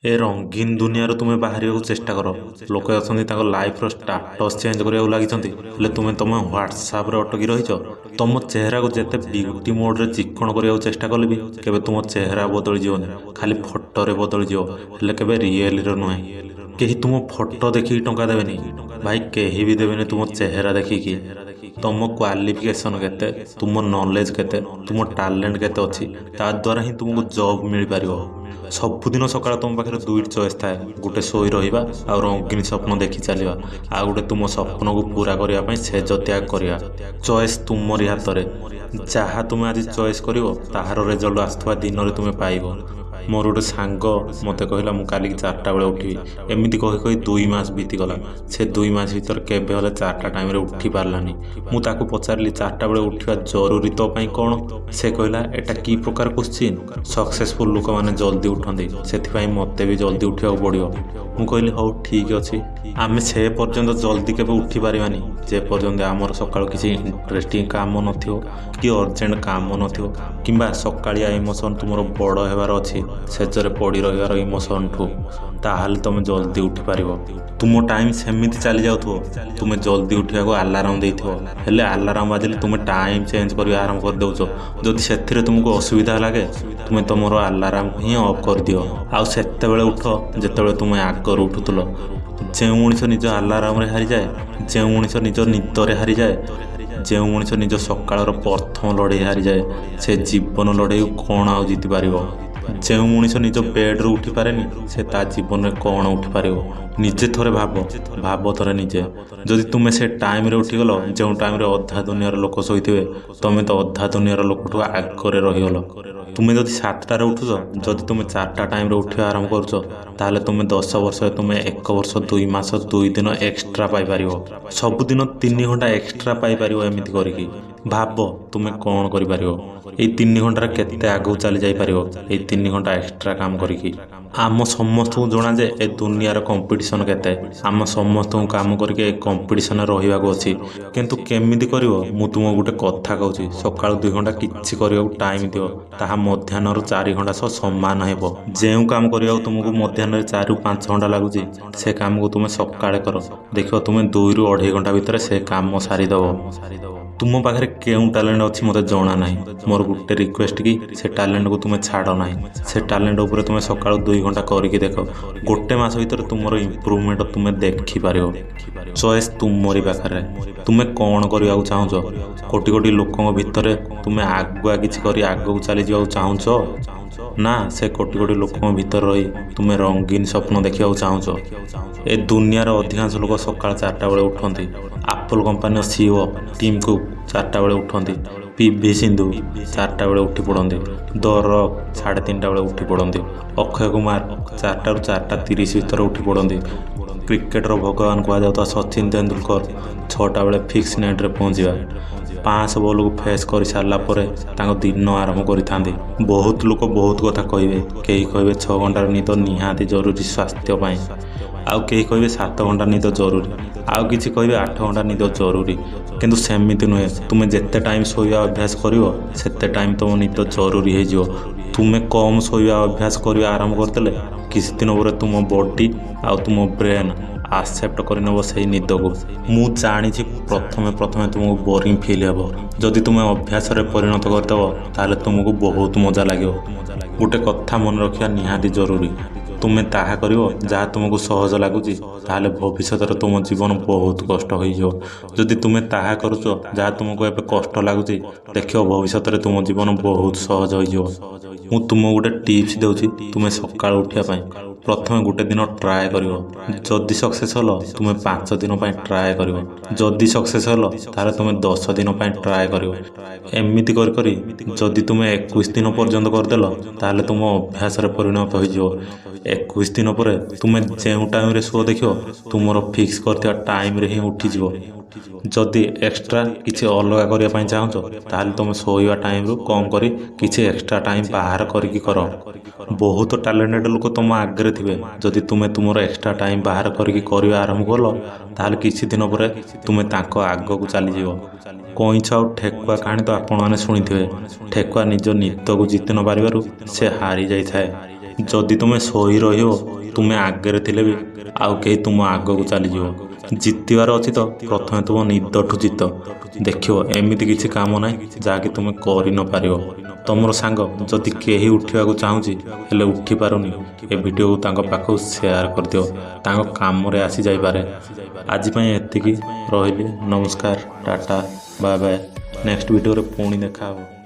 ए रंगीन दुनिया तुम बाहर चेष्टा कर। लोक अच्छा लाइफ स्टाटस चेंज करने लगी तुम तुम ह्वाट्सअप अटकी रही तुम चेहरा को जिते ब्यूटी मोड्रे चिक्कण करने चेष्टा कले भी केवे तुम चेहरा बदली जीवन खाली फोटो बदली जीव के रियल नुहे कहीं तुम फोटो देखिकी टंका देवेनि भाई कहीं भी देवेनि तुम चेहरा देखिकी तुम क्वालिफिकेशन केते तुम नॉलेज केते तुम टैलेंट केते अच्छी ता द्वारा ही तुमको जॉब मिल पार सबुदिन सकाळ तुम पाखे दुईट चॉइस थाए गोटे शोई रहा आ रंगीन स्वप्न देखी चलवा आ गोटे तुम स्वप्न को पूरा करने सेज त्याग करवा चॉइस तुमरी हाथ में जहाँ तुम आज चॉइस कर ताहार रिजल्ट आसुवा दिन में तुम पाइब मोर गोटे सांग मत कहला मु काली 4टा बेले उठी एमती कही कही 2 मास बीतीगला से 2 मास भर केवे हेले 4टा टाइम उठी पारानी मुझे पचारि 4टा बेले उठा जरूरी तो कौन से कहला एटा की प्रकार क्वेश्चन सक्सेसफुल लोक मैंने जल्दी उठती से मत भी जल्दी उठा पड़ो मु कहली हाँ ठीक अच्छे आम से पर्यंत जल्दी केवे उठी पारानी जे पर्यंत आमर सकाळ किसी इंटरेस्टिंग काम नथियो कि अर्जेंट काम नथियो किंबा सकाळिया इमोशन तुमर बड़ हेबार अच्छी सेजरे पड़ी रही इमोशन ठू ताहले तुम जल्दी उठी पार तुम टाइम सेमती चली जाऊ तुम जल्दी उठा आलाराम देले आलाराम बाजिले तुम टाइम चेंज कर आरंभ कर दौच जदि से तुमको असुविधा लगे तुम तुम आलाराम ही ऑफ कर दियो आउ सेते बेले उठ जिते तुम आगर उठुल जो मनीष निज आलाराम हारी जाए जो मनीष निज निदरे हारी जाए जो मनीष निज सकाळ प्रथम लड़े हारी जाए से जीवन लड़े कौन आउ जीति पार जो मनीष निज बेड्रु उठी पारे से ता जीवन में कौन उठी पार निजे थोड़े भाव थोड़े निजे जदि तुम्हें से टाइम रे उठीगल जो टाइम रे अधा दुनियार लोक शोथे तुम्हें तो अधा दुनियार लोक आगे रहीगल तुम्हें जब 7टार उठुच जदि तुम 4टा टाइम रे उठा आरंभ कर तुम 10 वर्ष तुम 1 वर्ष 2 मास 2 दिन एक्सट्रा पाइपर सबुदिन 3 घंटा एक्सट्रा पाइपर एमती करके भाव तुम्हें कौन कर 3 घंटार केते आगू चली जापर 3 घंटा एक्सट्रा काम करी आम समस्त को जना जे ए दुनियार कंपटीशन केते आम समस्त काम करके कंपटीशन रहा अच्छी किंतु केमिति करिवो मु तुम गोटे कथा कहूँ सकाळ 2 घंटा किछि करियो टाइम दियो ताहा मध्याह्न 4 घंटा सह समान हेबो जेउ काम करियो तुमको मध्याह्न 4 ରୁ 5 घंटा लगुची से काम को तुम सकाळे कर देखो तुम 2 ରୁ 2.5 घंटा भितर से काम सारीदेव तुम पाखे केउ टैलेंट अच्छी मत जना ना मोर गोटे रिक्वेस्ट कि से टैलेंट को तुम छाड़ ना से टैलेंट उपर तुम सकाळ 2 घंटा करके देख गोटे मास भीतर तुम इम्प्रूवमेंट तुम देखिपार चॉइस तुमरी पाखे तुम कौन करने चाहूच कोटी कोटी लोकों भितर तुम आगुआ किसी कर आगू चली जा चाहूच ना से कोटी कोटी लोकों भितर रही तुम रंगीन स्वप्न देखा चाहूच ए दुनियार अधिकांश लोक सकाळ 4टा बेले उठती Apple company CEO Tim Cook 4टा बेले उठती पीवी सिंधु 4टा बेले उठी पड़ती द रॉक 3:30 बेले उठी पड़ती अक्षय कुमार 4टा ରୁ 4:30 भितर उठी पड़ती क्रिकेटर भगवान कहुता सचिन तेंदुलकर 6टा बेले फिक्स नेट रे पहुँचा 500 बॉल को फेस कर सारापर दिन आरंभ करें बहुत लोग बहुत कथा कहे कई कहे 6 घंटार निद निहाती जरूरी स्वास्थ्यपाई आउ कई कहे 7 घंटा निद जरूरी आउ किसी कहे 8 घंटा निद जरूरी किंतु सेमती नुहे तुम जिते टाइम शोवा अभ्यास कर टाइम तुम निद जरूरी हो तुम्हें कम शोवा अभ्यास कर आरंभ करदे किसी दिन पर तुम बॉडी आउ तुम ब्रेन आक्सेप्ट कर से निद को मु जानी प्रथमे प्रथमे तुमको बोरिंग फील हे जदि तुम अभ्यास परिणत करदेव ताले तुमको बहुत मजा लगे गोटे कथा मन रखा निहाती जरूरी तुम्हें ताहा करिवो जहाँ तुमको सहज लगुच ताले भविष्य तुम जीवन बहुत कष्ट हो जदि तुम्हें ताहा करुच जहाँ तुमको एबे कष्ट लगुच देखियो भविष्य तुम जीवन बहुत सहज हो मु तुमको गोटे टिप्स देउछि तुम्हें सकाळ उठिया प्रथम गोटे दिन ट्राए कर जदि सक्सेस हल तुम 5 दिन ट्राए कर जदि सक्सेस हल तारे तुम 10 दिन ट्राए कर एमती जदि तुम 21 दिन पर्यंत करदेल ताले तुम अभ्यास परिणत हो 21 दिन पर तुम जो टाइम शो देख तुम फिक्स कर टाइम रे ही उठीज जदि एक्सट्रा किसी अलग करने चाहूच ताल तुम शोवा टाइम रू कम कर किसी एक्सट्रा टाइम बाहर करके कर बहुत टैलेंटेड लोक तुम आगे थे जदि तुम्हें तुम एक्सट्रा टाइम बाहर करके आरंभ कल ताल किसी दिन पर तुम्हें आग को चलीज कईछ आ ठेकुआ कहानी तो आपण मैंने शुणी थे ठेकुआ निज नित को जीति न पार से हारी जाए ଯଦି ତୁମେ ଶୋଇ ରହିବ ତୁମେ ଆଗରେ ଥିଲେ ବି ଆଉ କେହି ତୁମ ଆଗକୁ ଚାଲିଯିବ। ଜିତିବାର ଅଛି ତ ପ୍ରଥମେ ତୁମ ନିଦଠୁ ଜିତ। ଦେଖିବ ଏମିତି କିଛି କାମ ନାହିଁ ଯାହାକି ତୁମେ କରିନପାରିବ। ତମର ସାଙ୍ଗ ଯଦି କେହି ଉଠିବାକୁ ଚାହୁଁଛି ହେଲେ ଉଠିପାରୁନି, ଏ ଭିଡ଼ିଓକୁ ତାଙ୍କ ପାଖକୁ ସେୟାର କରିଦିଅ, ତାଙ୍କ କାମରେ ଆସିଯାଇପାରେ। ଆଜି ପାଇଁ ଏତିକି, ରହିଲି, ନମସ୍କାର, ଟାଟା, ବାଏ ବାଏ। ନେକ୍ସଟ ଭିଡ଼ିଓରେ ପୁଣି ଦେଖା ହେବ।